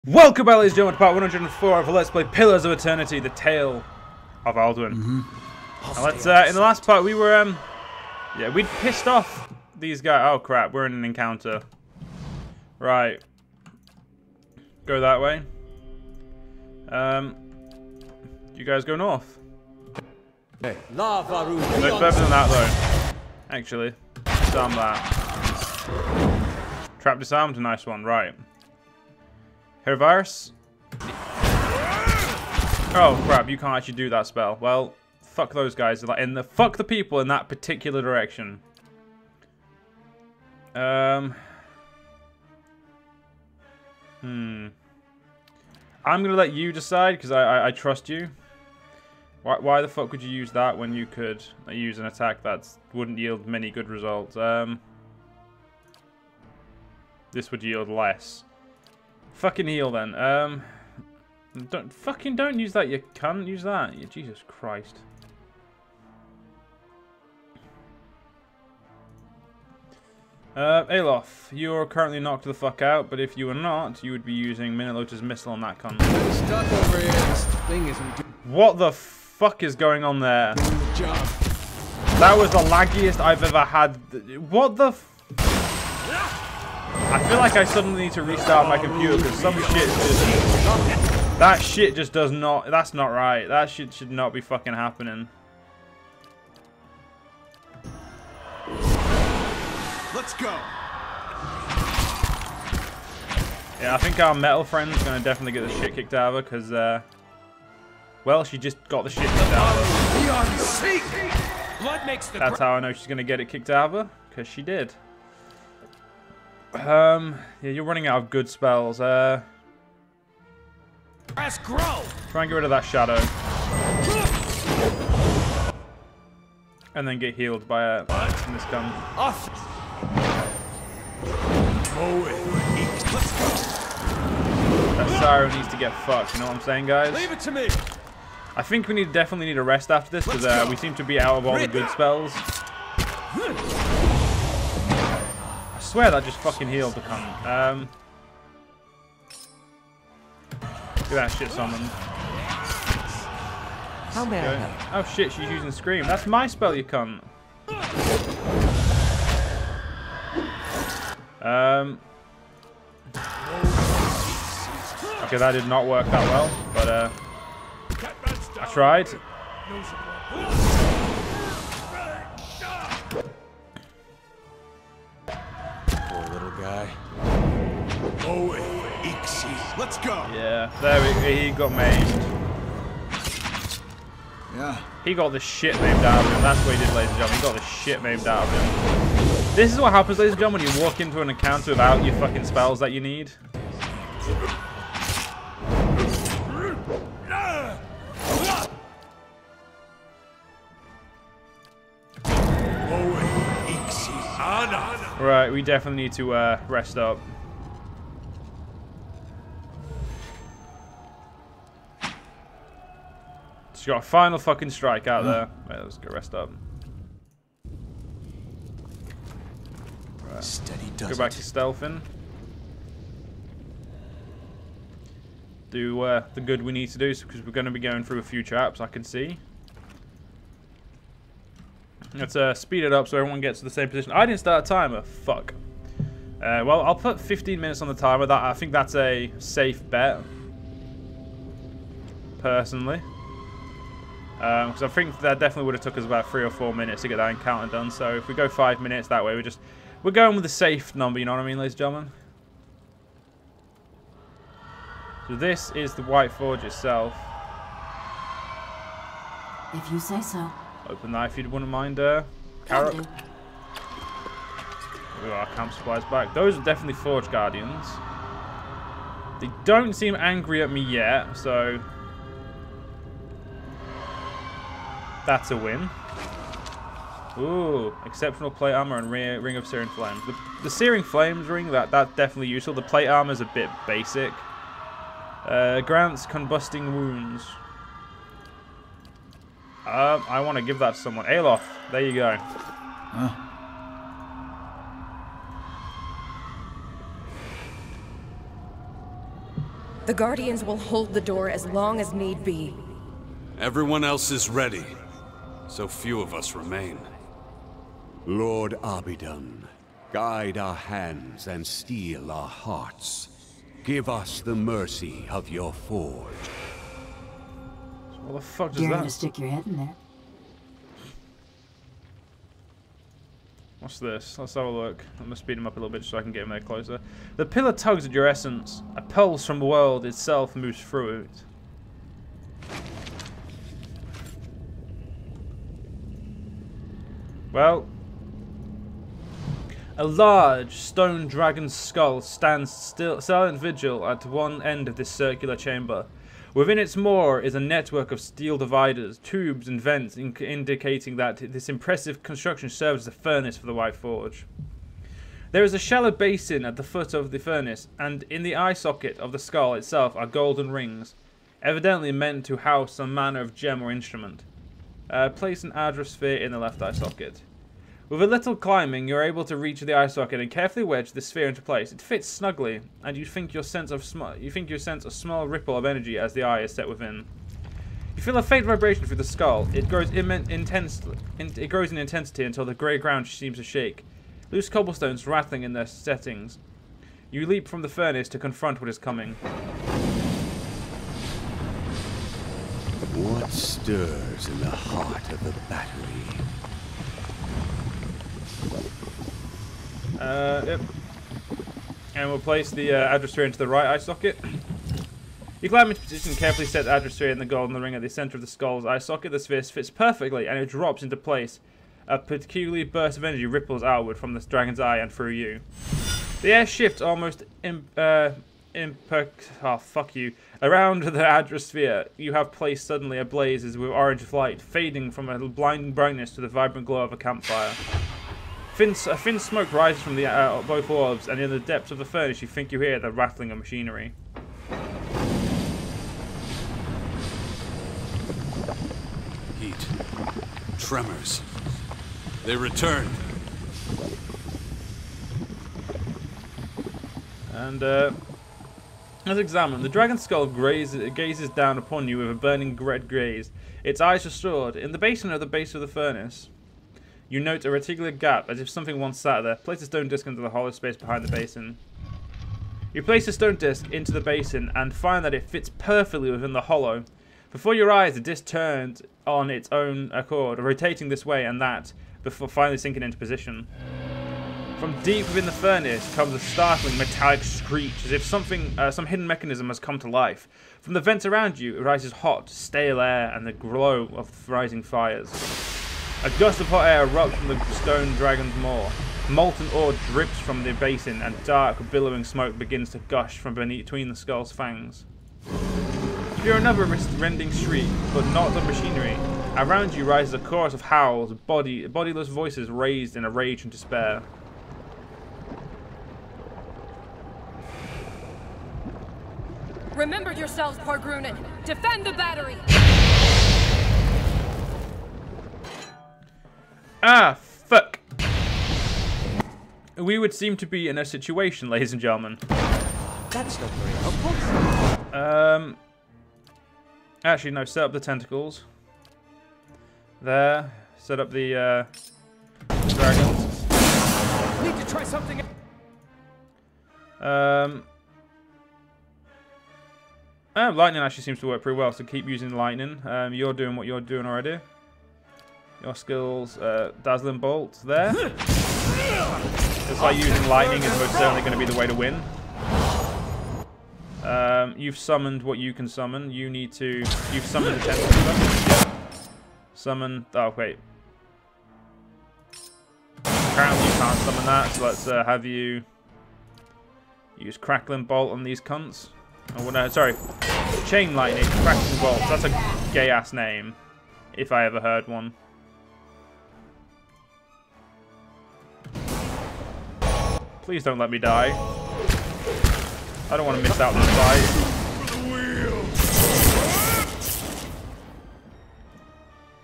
Welcome back, ladies and gentlemen, to part 104 of Let's Play Pillars of Eternity, the Tale of Aldwyn. And let's, in the last part, we were, yeah, we'd pissed off these guys. Oh, crap, we're in an encounter. Right. Go that way. You guys go north. Hey. No further than that, though. Actually. Disarm that. Trap disarmed, a nice one, right. Virus. Oh crap! You can't actually do that spell. Well, fuck those guys. Fuck the people in that particular direction. I'm gonna let you decide because I trust you. Why the fuck would you use that when you could use an attack that wouldn't yield many good results? This would yield less. Fucking heal then. Don't use that. You can't use that. Jesus Christ. Alof, you're currently knocked the fuck out, but if you were not, you would be using Minilota's missile on that cunt. I'm stuck over here. This thing isn't doing What the fuck is going on there? the job. That was the laggiest I've ever had. What the I feel like I suddenly need to restart my computer because some shit just... That shit just does not... That's not right. That shit should not be fucking happening. Let's go. Yeah, I think our metal friend's gonna definitely get the shit kicked out of her because, well, she just got the shit kicked out of her. Blood makes the That's how I know she's gonna get it kicked out of her, because she did. Yeah, you're running out of good spells. grass grow. Try and get rid of that shadow. And then get healed by this gun. That siren needs to get fucked, you know what I'm saying, guys? Leave it to me. I think we definitely need a rest after this, because we seem to be out of all the good spells. I swear that just fucking healed the cunt. Get that shit summoned. How may I help? Oh shit, she's using Scream. That's my spell, you cunt. Okay, that did not work that well, but I tried. Poor little guy. Let's go. Yeah, there he got maimed. Yeah. He got the shit maimed out of him. That's what he did, ladies and gentlemen. He got the shit maimed out of him. This is what happens, ladies and gentlemen, when you walk into an encounter without your fucking spells that you need. Right, we definitely need to rest up. Just got a final fucking strike out there. Right, let's go rest up. Right. Steady does Go back to stealthing. Do the good we need to do, because we're going to be going through a few traps, I can see. Let's speed it up so everyone gets to the same position. I didn't start a timer. Fuck. Well, I'll put 15 minutes on the timer. I think that's a safe bet. Personally. Because I think that definitely would have took us about 3 or 4 minutes to get that encounter done. So if we go 5 minutes, that way we're going with the safe number, you know what I mean, ladies and gentlemen? So this is the White Forge itself. If you say so. Open that if you wouldn't mind, Carrot. Can do. Ooh, our camp supplies back. Those are definitely Forge Guardians. They don't seem angry at me yet, so that's a win. Ooh, exceptional plate armor and ring of searing flames. The searing flames ring, that's definitely useful. The plate armor is a bit basic. Grants combusting wounds. I want to give that to someone. Alof, there you go. The Guardians will hold the door as long as need be. Everyone else is ready. So few of us remain. Lord Abidon, guide our hands and steel our hearts. Give us the mercy of your forge. What the fuck does Daring that? to stick your head in there. What's this? Let's have a look. I'm gonna speed him up a little bit so I can get him there closer. The pillar tugs at your essence. A pulse from the world itself moves through it. Well, a large stone dragon's skull stands still, silent vigil at one end of this circular chamber. Within its maw is a network of steel dividers, tubes, and vents indicating that this impressive construction serves as a furnace for the White Forge. There is a shallow basin at the foot of the furnace, and in the eye socket of the skull itself are golden rings, evidently meant to house some manner of gem or instrument. Place an Adrosphere in the left eye socket. With a little climbing, you're able to reach the eye socket and carefully wedge the sphere into place. It fits snugly, and you sense a small ripple of energy as the eye is set within. You feel a faint vibration through the skull. It grows in intensity until the grey ground seems to shake. Loose cobblestones rattling in their settings. You leap from the furnace to confront what is coming. What stirs in the heart of the battery? Yep. And we'll place the Adrosphere into the right eye socket. You climb into position and carefully set the Adrosphere in the golden ring at the center of the skull's eye socket. The sphere fits perfectly and it drops into place. A peculiar burst of energy ripples outward from the dragon's eye and through you. The air shifts almost around the Adrosphere. You have placed suddenly ablaze with orange light, fading from a blinding brightness to the vibrant glow of a campfire. A thin smoke rises from both orbs, and in the depths of the furnace you think you hear the rattling of machinery. Heat. Tremors. They returned. And, as examined, the dragon's skull gazes down upon you with a burning red gaze. Its eyes restored. In the basin at the base of the furnace, you note a reticular gap, as if something once sat there. Place a stone disc into the hollow space behind the basin. You place the stone disc into the basin and find that it fits perfectly within the hollow. Before your eyes, the disc turns on its own accord, rotating this way and that, before finally sinking into position. From deep within the furnace comes a startling metallic screech, as if some hidden mechanism has come to life. From the vents around you, it rises hot, stale air and the glow of rising fires. A gust of hot air erupts from the stone dragon's maw. Molten ore drips from the basin, and dark, billowing smoke begins to gush from between the skull's fangs. You hear another rending shriek, but not of machinery. Around you rises a chorus of howls, bodiless voices raised in a rage and despair. Remember yourselves, Pargrunen! Defend the battery! Ah, fuck. We would seem to be in a situation, ladies and gentlemen. That's not very helpful. Actually, no, set up the tentacles. There. Set up the dragons. Need to try something. Lightning actually seems to work pretty well, so keep using lightning. You're doing what you're doing already. Your skills, Dazzling Bolt there. It's like using lightning is most certainly going to be the way to win. You've summoned what you can summon. You've summoned the tentacle stuff. Summon, oh wait. Apparently you can't summon that, so let's have you use Crackling Bolt on these cunts. Oh, no, sorry. Chain Lightning, Crackling Bolt. That's a gay-ass name, if I ever heard one. Please don't let me die. I don't want to miss out on this fight.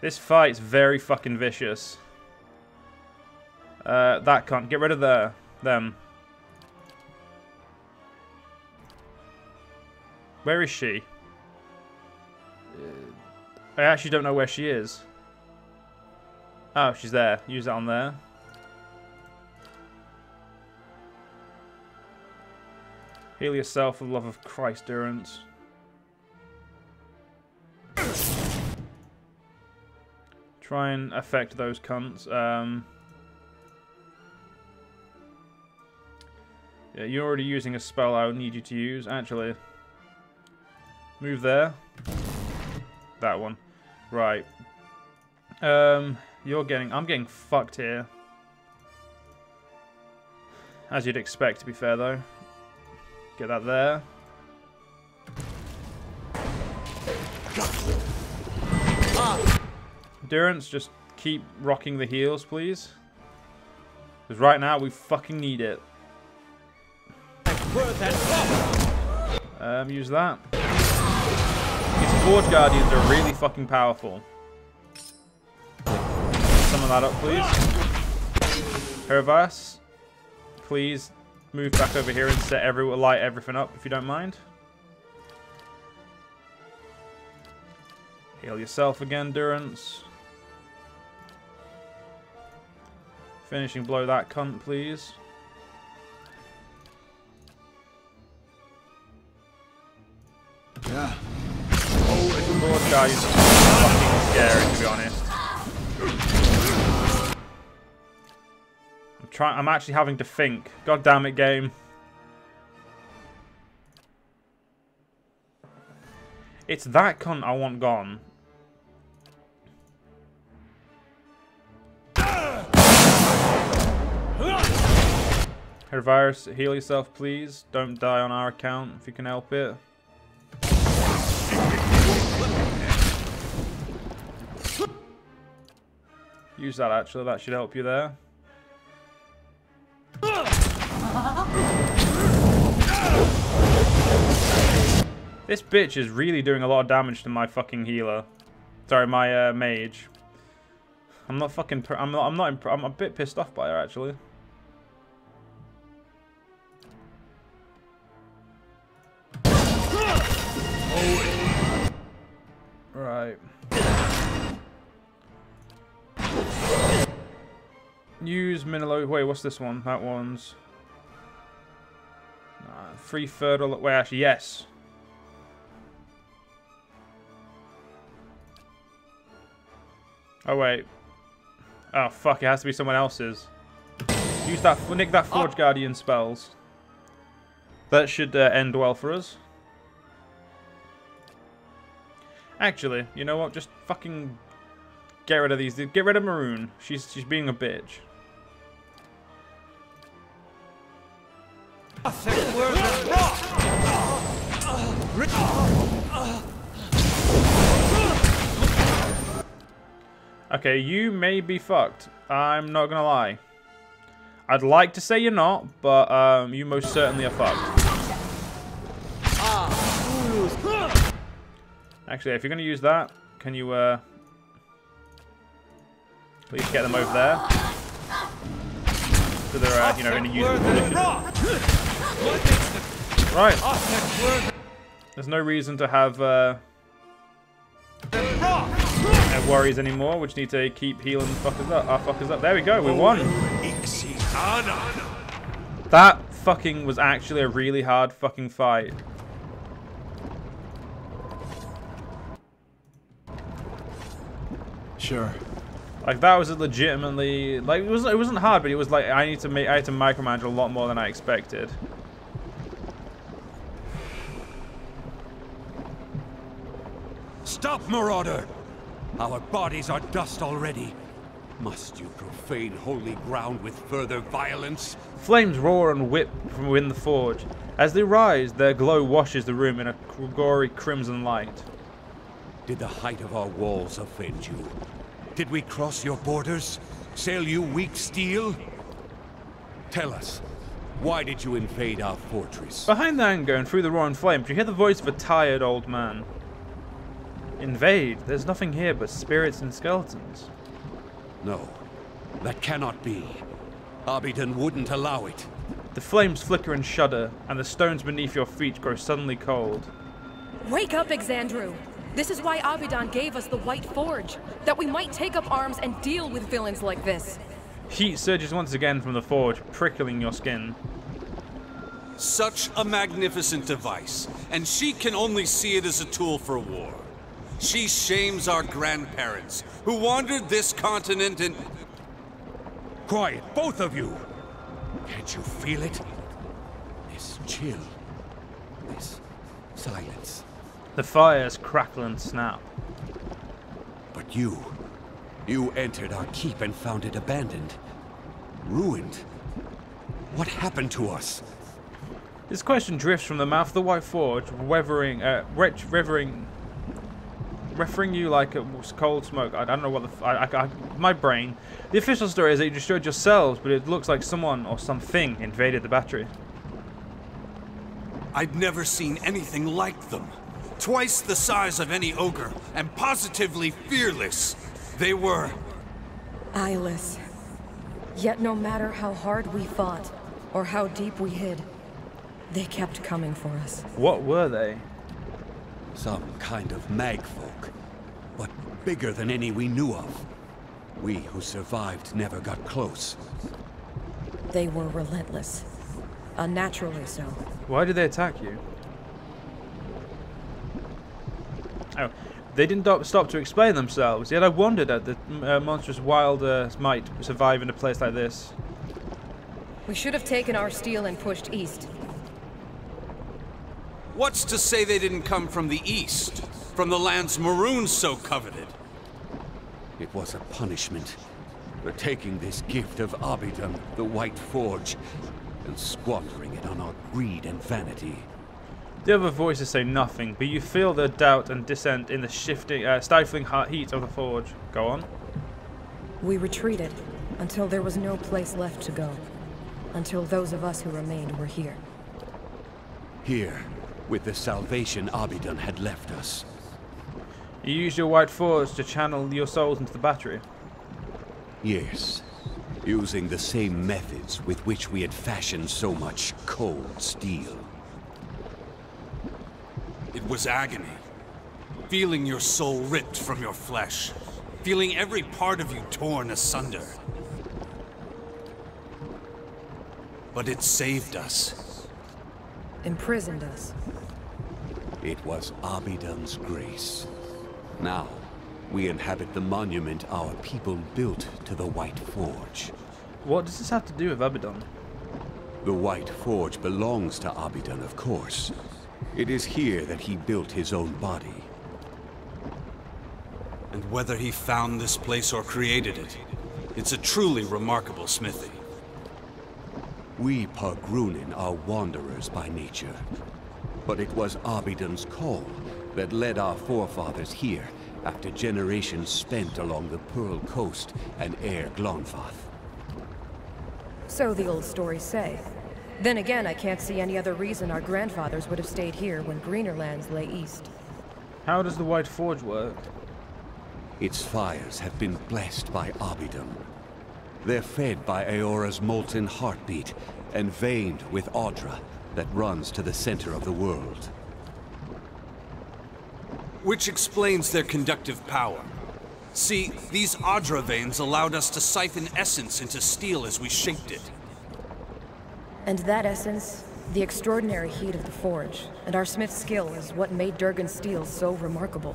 This fight's very fucking vicious. That can't. Get rid of them. Where is she? I actually don't know where she is. Oh, she's there. Use that on there. Heal yourself for the love of Christ, Durance. Try and affect those cunts. Yeah, you're already using a spell I would need you to use. Actually, move there. That one. Right. I'm getting fucked here. As you'd expect, to be fair, though. Get that there. Durance, just keep rocking the heals, please. Because right now, we fucking need it. Use that. These Forge Guardians are really fucking powerful. Summon that up, please. Hervas, please move back over here and light everything up, if you don't mind. Heal yourself again, Durance. Finishing blow that cunt, please. Yeah. Oh, Lord guy is fucking scary, to be honest. I'm actually having to think. God damn it, game. It's that cunt I want gone. Hervirus, heal yourself, please. Don't die on our account if you can help it. Use that, actually. That should help you there. This bitch is really doing a lot of damage to my fucking healer. Sorry, my mage. I'm not fucking. I'm a bit pissed off by her, actually. Right. Use Minilo. Wait, what's this one? That one's 3/3. Wait, actually, yes. Oh wait. Oh fuck! It has to be someone else's. Use that. Nick that Forge Guardian spells. That should end well for us. Actually, you know what? Just fucking get rid of these. Get rid of Maroon. She's being a bitch. Okay, you may be fucked. I'm not gonna lie. I'd like to say you're not, but you most certainly are fucked. Actually, if you're gonna use that, can you please get them over there? So they're you know, in a usable position. Right. There's no reason to have worries anymore. We just need to keep healing fuckers up. Our fuckers up. There we go. We won. That fucking was actually a really hard fucking fight. Sure. Like that was a legitimately like it wasn't hard, but it was like I had to micromanage a lot more than I expected. Stop, Marauder! Our bodies are dust already. Must you profane holy ground with further violence? Flames roar and whip from within the forge. As they rise, their glow washes the room in a gory crimson light. Did the height of our walls offend you? Did we cross your borders? Sell you weak steel? Tell us, why did you invade our fortress? Behind the anger and through the roaring flames, you hear the voice of a tired old man. Invade? There's nothing here but spirits and skeletons. No, that cannot be. Abidon wouldn't allow it. The flames flicker and shudder, and the stones beneath your feet grow suddenly cold. Wake up, Exandru! This is why Abidan gave us the White Forge, that we might take up arms and deal with villains like this. Heat surges once again from the forge, prickling your skin. Such a magnificent device, and she can only see it as a tool for war. She shames our grandparents, who wandered this continent and... Quiet, both of you! Can't you feel it? This chill. This silence. The fires crackle and snap. But you entered our keep and found it abandoned. Ruined. What happened to us? This question drifts from the mouth of the White Forge, referring you like a cold smoke. I don't know what the... my brain. The official story is that you destroyed yourselves, but it looks like someone or something invaded the battery. I'd never seen anything like them. Twice the size of any ogre, and positively fearless. They were... Eyeless. Yet no matter how hard we fought, or how deep we hid, they kept coming for us. What were they? Some kind of magfolk, but bigger than any we knew of. We who survived never got close. They were relentless. Unnaturally so. Why did they attack you? Oh, they didn't stop to explain themselves, yet I wondered at the monstrous wild might survive in a place like this. We should have taken our steel and pushed east. What's to say they didn't come from the east? From the lands Maroons so coveted? It was a punishment for taking this gift of Abidan, the White Forge, and squandering it on our greed and vanity. The other voices say nothing, but you feel the doubt and dissent in the shifting, stifling heat of the forge. Go on. We retreated until there was no place left to go. Until those of us who remained were here. Here, with the salvation Abidan had left us. You used your White Forge to channel your souls into the battery? Yes, using the same methods with which we had fashioned so much cold steel. It was agony. Feeling your soul ripped from your flesh. Feeling every part of you torn asunder. But it saved us. Imprisoned us. It was Abidan's grace. Now, we inhabit the monument our people built to the White Forge. What does this have to do with Abidan? The White Forge belongs to Abidan, of course. It is here that he built his own body. And whether he found this place or created it, it's a truly remarkable smithy. We Pargrunin are wanderers by nature. But it was Abidan's call that led our forefathers here after generations spent along the Pearl Coast and Air Glonfath. So the old stories say. Then again, I can't see any other reason our grandfathers would have stayed here when greener lands lay east. How does the White Forge work? Its fires have been blessed by Abidan. They're fed by Eora's molten heartbeat and veined with Audra that runs to the center of the world. Which explains their conductive power. See, these Audra veins allowed us to siphon essence into steel as we shaped it. And that essence, the extraordinary heat of the forge, and our smith's skill is what made Durgan's steel so remarkable.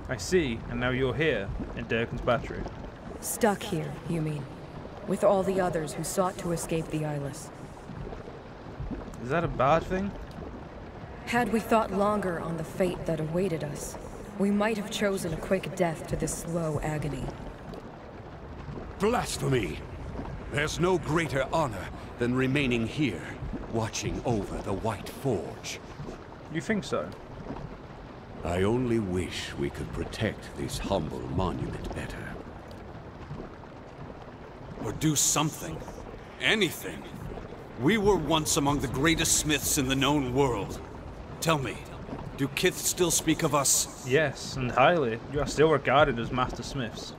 I see, and now you're here, in Durgan's battery. Stuck here, you mean? With all the others who sought to escape the Eyeless. Is that a bad thing? Had we thought longer on the fate that awaited us, we might have chosen a quick death to this slow agony. Blasphemy! There's no greater honor than remaining here, watching over the White Forge. You think so? I only wish we could protect this humble monument better. Or do something. Anything. We were once among the greatest smiths in the known world. Tell me, do Kith still speak of us? Yes, and highly. You are still regarded as master smiths.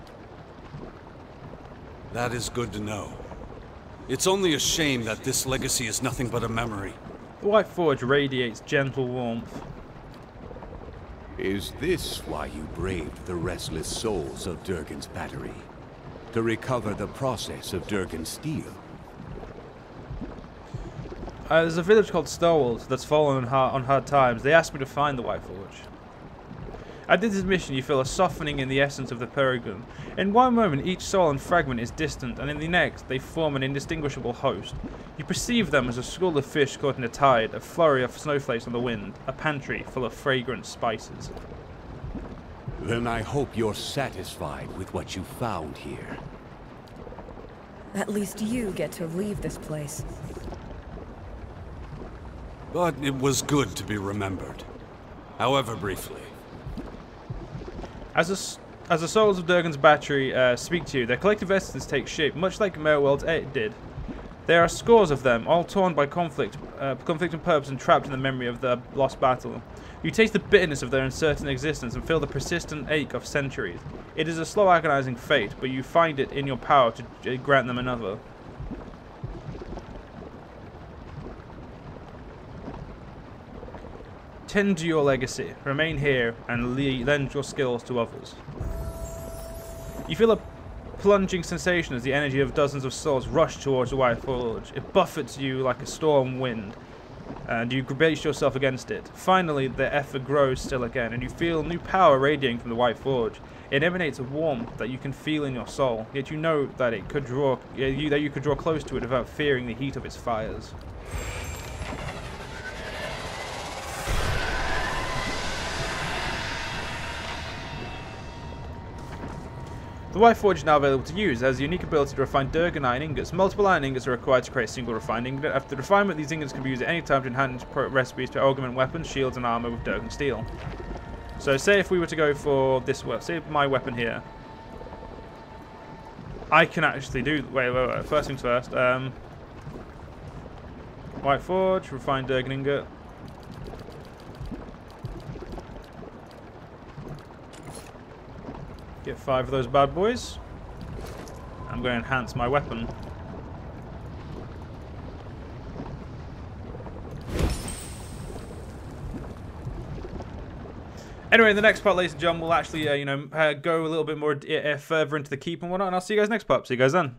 That is good to know. It's only a shame that this legacy is nothing but a memory. The White Forge radiates gentle warmth. Is this why you braved the restless souls of Durgan's battery? To recover the process of Durgan's steel? There's a village called Starwald that's fallen on hard times. They asked me to find the White Forge. At this mission, you feel a softening in the essence of the Peregrine. In one moment, each soul and fragment is distant, and in the next, they form an indistinguishable host. You perceive them as a school of fish caught in a tide, a flurry of snowflakes on the wind, a pantry full of fragrant spices. Then I hope you're satisfied with what you found here. At least you get to leave this place. But it was good to be remembered, however briefly. As the souls of Durgan's battery speak to you, their collective essence takes shape, much like Merworld's did. There are scores of them, all torn by conflict and purpose and trapped in the memory of their lost battle. You taste the bitterness of their uncertain existence and feel the persistent ache of centuries. It is a slow, agonizing fate, but you find it in your power to grant them another. Tend to your legacy, remain here, and lend your skills to others. You feel a plunging sensation as the energy of dozens of souls rush towards the White Forge. It buffets you like a storm wind, and you brace yourself against it. Finally, the effort grows still again, and you feel new power radiating from the White Forge. It emanates a warmth that you can feel in your soul, yet you know that you could draw close to it without fearing the heat of its fires. The White Forge is now available to use. It has the unique ability to refine Durgan iron ingots. Multiple iron ingots are required to create a single refined ingot. After the refinement, these ingots can be used at any time to enhance recipes to augment weapons, shields, and armor with Durgan steel. So say if we were to go for this, well, say my weapon here. I can actually do, wait, first things first. White Forge, refined Durgan ingot. Get 5 of those bad boys. I'm going to enhance my weapon. Anyway, in the next part, ladies and gentlemen, we'll actually, go a little bit more further into the keep and whatnot, and I'll see you guys next part. See you guys then.